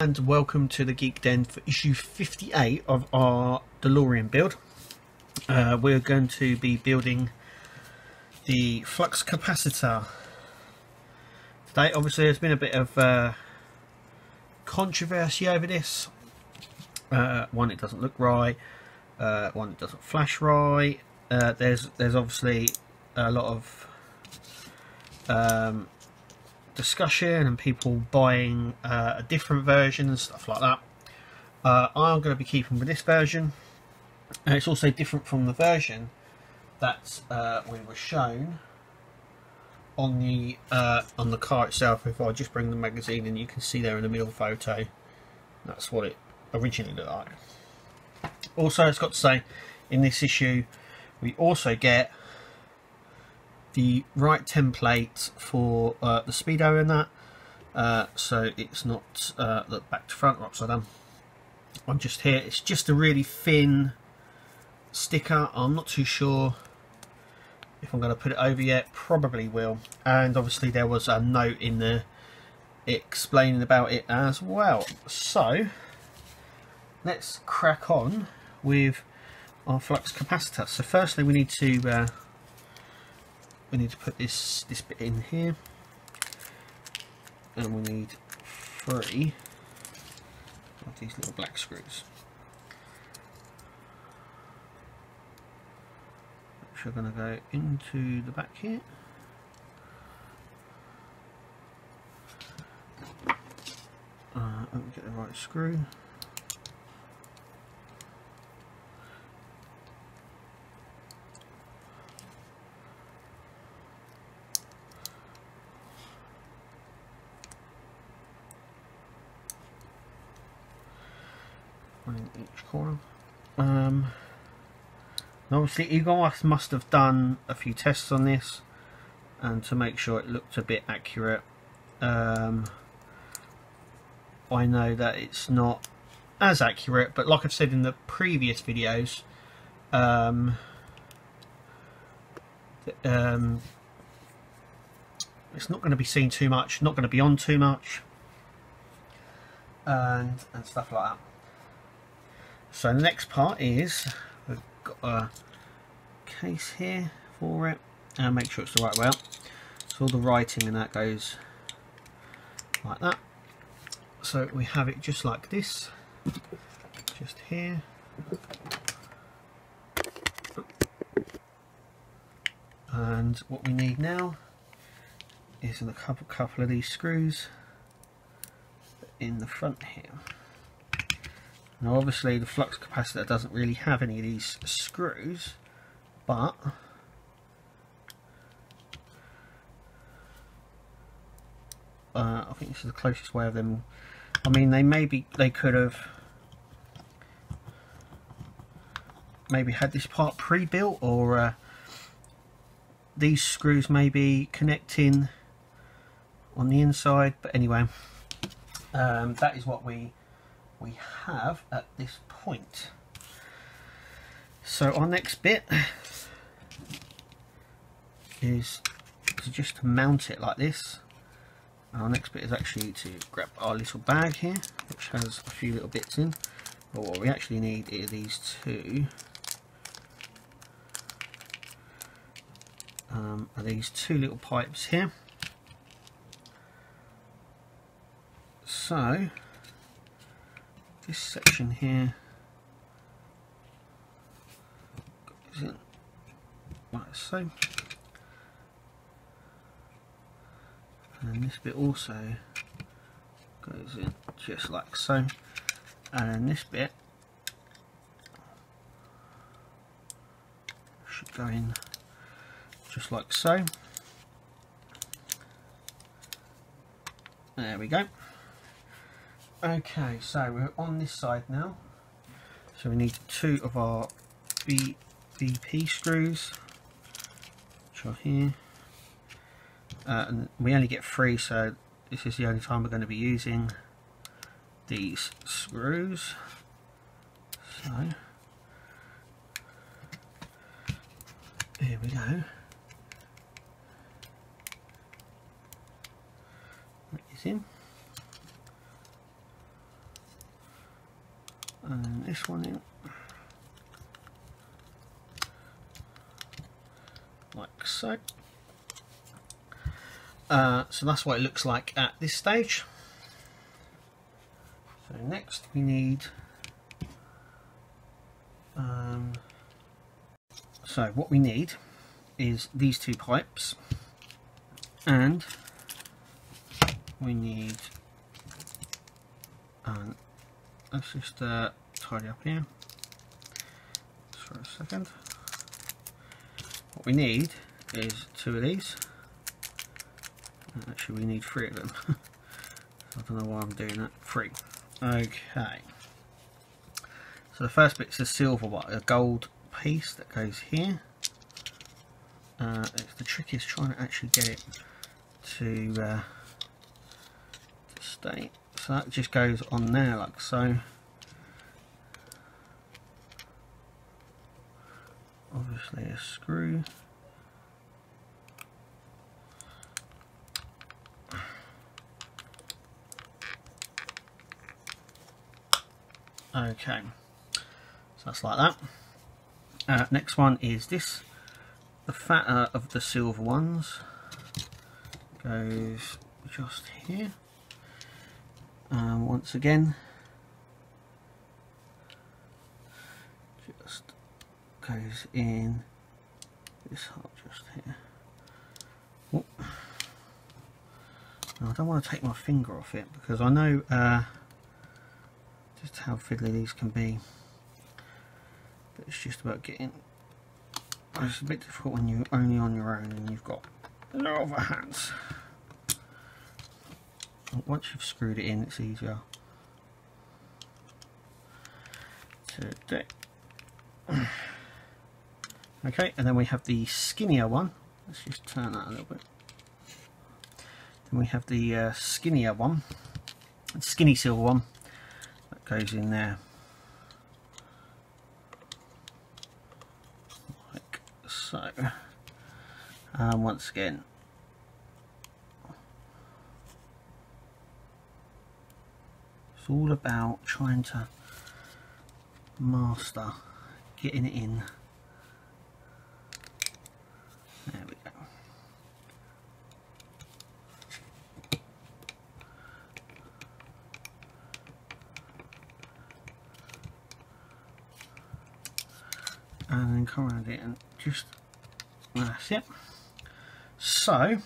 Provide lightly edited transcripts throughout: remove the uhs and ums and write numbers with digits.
And welcome to the Geek Den for issue 58 of our DeLorean build. We're going to be building the flux capacitor today. Obviously there's been a bit of controversy over this. One, it doesn't look right, one, it doesn't flash right. There's obviously a lot of discussion and people buying a different version and stuff like that. I'm going to be keeping with this version, and it's also different from the version that we were shown on the car itself. If I just bring the magazine in, you can see there in the middle photo, that's what it originally looked like. Also, it's got to say, in this issue we also get the right template for the speedo and that, so it's not the back to front or upside down. I'm just here, it's just a really thin sticker. I'm not too sure if I'm going to put it over yet, probably will. And obviously there was a note in there explaining about it as well. So let's crack on with our flux capacitor. So firstly we need to put this bit in here, and we need 3 of these little black screws, which are going to go into the back here. Let me get the right screw. One in each corner. And obviously Egon must have done a few tests on this, and to make sure it looked a bit accurate. I know that it's not as accurate, but like I've said in the previous videos, it's not going to be seen too much, not going to be on too much, and stuff like that. So the next part is, we've got a case here for it, and make sure it's the right way up. So all the writing and that goes like that. So we have it just like this, just here. And what we need now is a couple of these screws in the front here. Now obviously the flux capacitor doesn't really have any of these screws, but I think this is the closest way of them. I mean, they could have maybe had this part pre-built, or these screws may be connecting on the inside, but anyway, that is what we have at this point. So our next bit is to just mount it like this. Our next bit is actually to grab our little bag here, which has a few little bits in. But what we actually need are these two little pipes here. So this section here goes in like so, and this bit also goes in just like so, and then this bit should go in just like so. There we go. Okay, so we're on this side now. So we need 2 of our VP screws, which are here. And we only get 3, so this is the only time we're going to be using these screws. So here we go. Put this in. And then this one in. Like so. So that's what it looks like at this stage. So next we need so what we need is these 2 pipes, and we need let's just tidy up here just for a second. What we need is 2 of these. Actually, we need 3 of them. I don't know why I'm doing that. 3. Okay. So the first bit's a silver one, a gold piece that goes here. It's the trick is trying to actually get it to stay. So that just goes on there like so. Obviously a screw. Okay, so that's like that. Next one is this. The fatter of the silver ones goes just here. Once again, just goes in this hole just here. Oh. Now, I don't want to take my finger off it because I know just how fiddly these can be, but it's just about getting. It's a bit difficult when you're only on your own and you've got no other hands. Once you've screwed it in, it's easier to do. Okay, and then we have the skinnier one. Let's just turn that a little bit. Then we have the skinnier one, skinny silver one. Goes in there like so. Once again, it's all about trying to master getting it in. There we go. And then come around it and just, that's it. So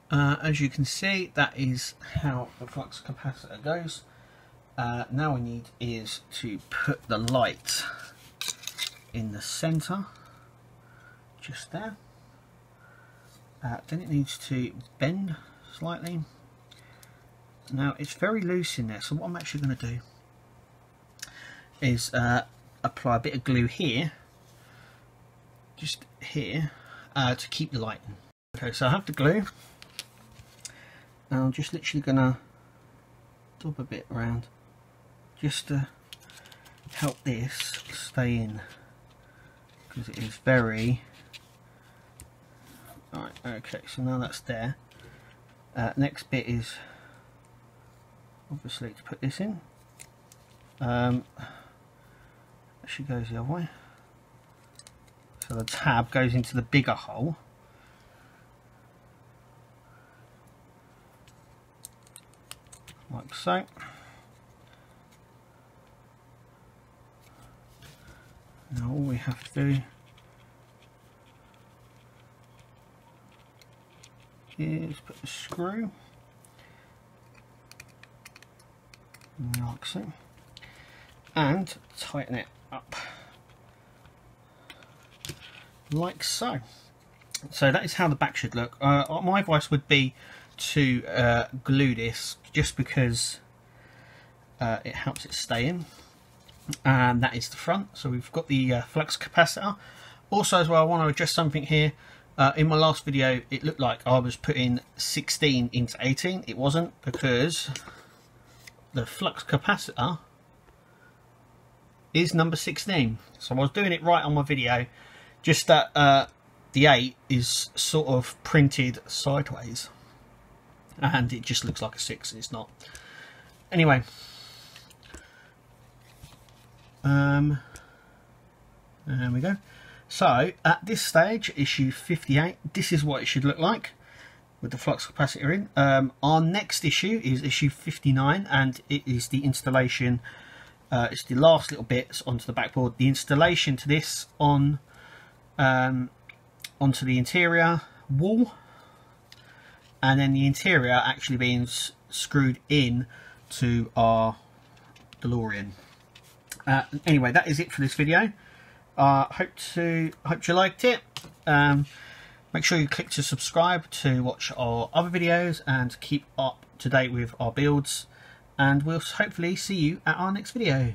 as you can see, that is how the flux capacitor goes. Now we need is to put the light in the center, just there. Then it needs to bend slightly. Now it's very loose in there, so what I'm actually going to do is apply a bit of glue here, just here, to keep the light in. Okay, so I have the glue, and I'm just literally going to dab a bit around just to help this stay in, because it is very... Right, okay, so now that's there. Next bit is obviously to put this in. She goes the other way, so the tab goes into the bigger hole. Like so. Now all we have to do is put the screw like so and tighten it up like so. So that is how the back should look. My advice would be to glue this just because it helps it stay in, and that is the front. So we've got the flux capacitor. Also as well, I want to address something here. In my last video it looked like I was putting 16 into 18. It wasn't, because the flux capacitor is number 16. So I was doing it right on my video, just that the 8 is sort of printed sideways and it just looks like a 6 and it's not. Anyway, there we go. So at this stage, issue 58, this is what it should look like with the flux capacitor in. Our next issue is issue 59, and it is the installation. It's the last little bits onto the backboard. The installation to this on onto the interior wall, and then the interior actually being screwed in to our DeLorean. Anyway, that is it for this video. Hope you liked it. Make sure you click to subscribe to watch our other videos and keep up to date with our builds, and we'll hopefully see you at our next video.